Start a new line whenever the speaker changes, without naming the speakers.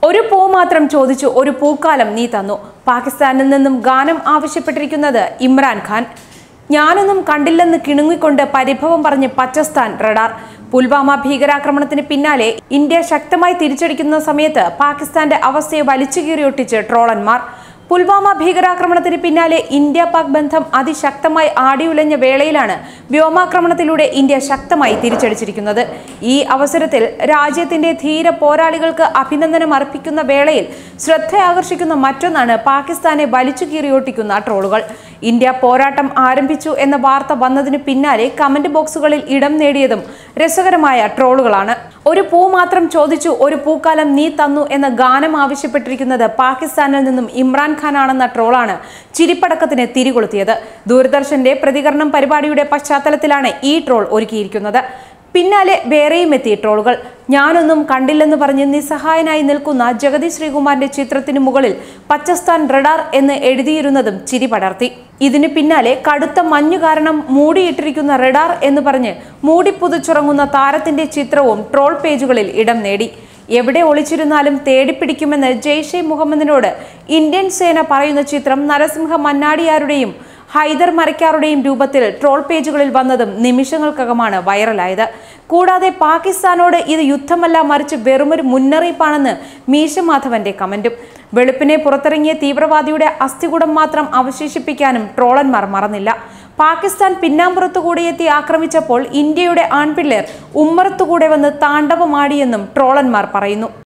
ഒരു പൂ മാത്രം ചോദിച്ചു ഒരു പൂക്കാലം നീ തന്നു. പാകിസ്ഥാനിൽ നിന്നും ഗാനം ആവശ്യപ്പെട്ടിരിക്കുന്നത് ഇമ്രാൻ ഖാൻ. ഞാനൊന്നും കണ്ടില്ലെന്ന് കിണുങ്ങിക്കൊണ്ട് പരിഭവം പറഞ്ഞ് പാകിസ്ഥാൻ റഡാർ. പുൽവാമ ഭീകരാക്രമണത്തിന് പിന്നാലെ ഇന്ത്യ ശക്തമായി തിരിച്ചടിക്കുന്ന സമയത്ത് പാകിസ്ഥാന്റെ അവസ്ഥയെ വലിച്ചുകീറിയൊട്ടിച്ച് ട്രോളന്മാർ. പുൽവാമ ഭീകരാക്രമണത്തിന് പിന്നാലെ ഇന്ത്യ പാക് ബന്ധം അതിശക്തമായി ആടിയുലഞ്ഞ വേളയിലാണ് വ്യോമാക്രമണത്തിലൂടെ ഇന്ത്യ ശക്തമായി തിരിച്ചടിച്ചിരിക്കുന്നത്. ഈ അവസരത്തിൽ രാജ്യത്തിന്റെ ധീര പോരാളികൾക്ക് അഭിനന്ദനം അർപ്പിക്കുന്ന വേളയിൽ ശ്രദ്ധയാകർഷിക്കുന്ന മറ്റൊന്നാണ് പാകിസ്ഥാനെ വലിച്ചുകീറിയൊട്ടിക്കുന്ന ട്രോളുകൾ. ഇന്ത്യ പോരാട്ടം ആരംഭിച്ചു എന്ന വാർത്ത വന്നതിനു പിന്നാലെ കമന്റ് ബോക്സുകളിൽ ഇടം നേടിയതും രസകരമായ ട്രോളുകളാണ്. ഒരു പൂ മാത്രം ചോദിച്ചു ഒരു പൂക്കാലം നീ തന്നു എന്ന ഗാനം ആവശ്യപ്പെട്ടിരിക്കുന്നത് പാകിസ്ഥാനിൽ നിന്നും ഇമ്രാൻ ഖാൻ ആണെന്ന ട്രോളാണ് ചിരിപ്പടക്കത്തിന് തിരികൊളുത്തിയത്. ദൂരദർശന്റെ പ്രതികരണം പരിപാടിയുടെ പശ്ചാത്തലത്തിലാണ് ഈ ട്രോൾ ഒരുക്കിയിരിക്കുന്നത്. പിന്നാലെ വേറെയും എത്തി ട്രോളുകൾ. ഞാനൊന്നും കണ്ടില്ലെന്ന് പറഞ്ഞ് നിസ്സഹായനായി നിൽക്കുന്ന ജഗതി ശ്രീകുമാറിന്റെ ചിത്രത്തിന് മുകളിൽ പാകിസ്ഥാൻ റഡാർ എന്ന് എഴുതിയിരുന്നതും ചിരി പടർത്തി. ഇതിന് പിന്നാലെ കടുത്ത മഞ്ഞു കാരണം മൂടിയിട്ടിരിക്കുന്ന റഡാർ എന്ന് പറഞ്ഞ് മൂടിപ്പുതച്ചുറങ്ങുന്ന താരത്തിന്റെ ചിത്രവും ട്രോൾ പേജുകളിൽ ഇടം നേടി. എവിടെ ഒളിച്ചിരുന്നാലും തേടിപ്പിടിക്കുമെന്ന് ജെയ്ഷെ മുഹമ്മദിനോട് ഇന്ത്യൻ സേന പറയുന്ന ചിത്രം നരസിംഹ മന്നാടിയാരുടെയും ഹൈദർ മരക്കാരുടെയും രൂപത്തിൽ ട്രോൾ പേജുകളിൽ വന്നതും നിമിഷങ്ങൾക്കകമാണ് വൈറലായത്. കൂടാതെ പാകിസ്ഥാനോട് ഇത് യുദ്ധമല്ല മറിച്ച് വെറുമൊരു മുന്നറിയിപ്പാണെന്ന് മീശ മാധവന്റെ കമന്റും. വെളുപ്പിനെ പുറത്തിറങ്ങിയ തീവ്രവാദിയുടെ അസ്ഥികൂടം മാത്രം അവശേഷിപ്പിക്കാനും ട്രോളന്മാർ മറന്നില്ല. പാകിസ്ഥാൻ പിന്നാമ്പുറത്തുകൂടെ എത്തി ആക്രമിച്ചപ്പോൾ ഇന്ത്യയുടെ ആൺപിള്ളേർ ഉമ്മറത്തുകൂടെ വന്ന് താണ്ഡവമാടിയെന്നും ട്രോളന്മാർ പറയുന്നു.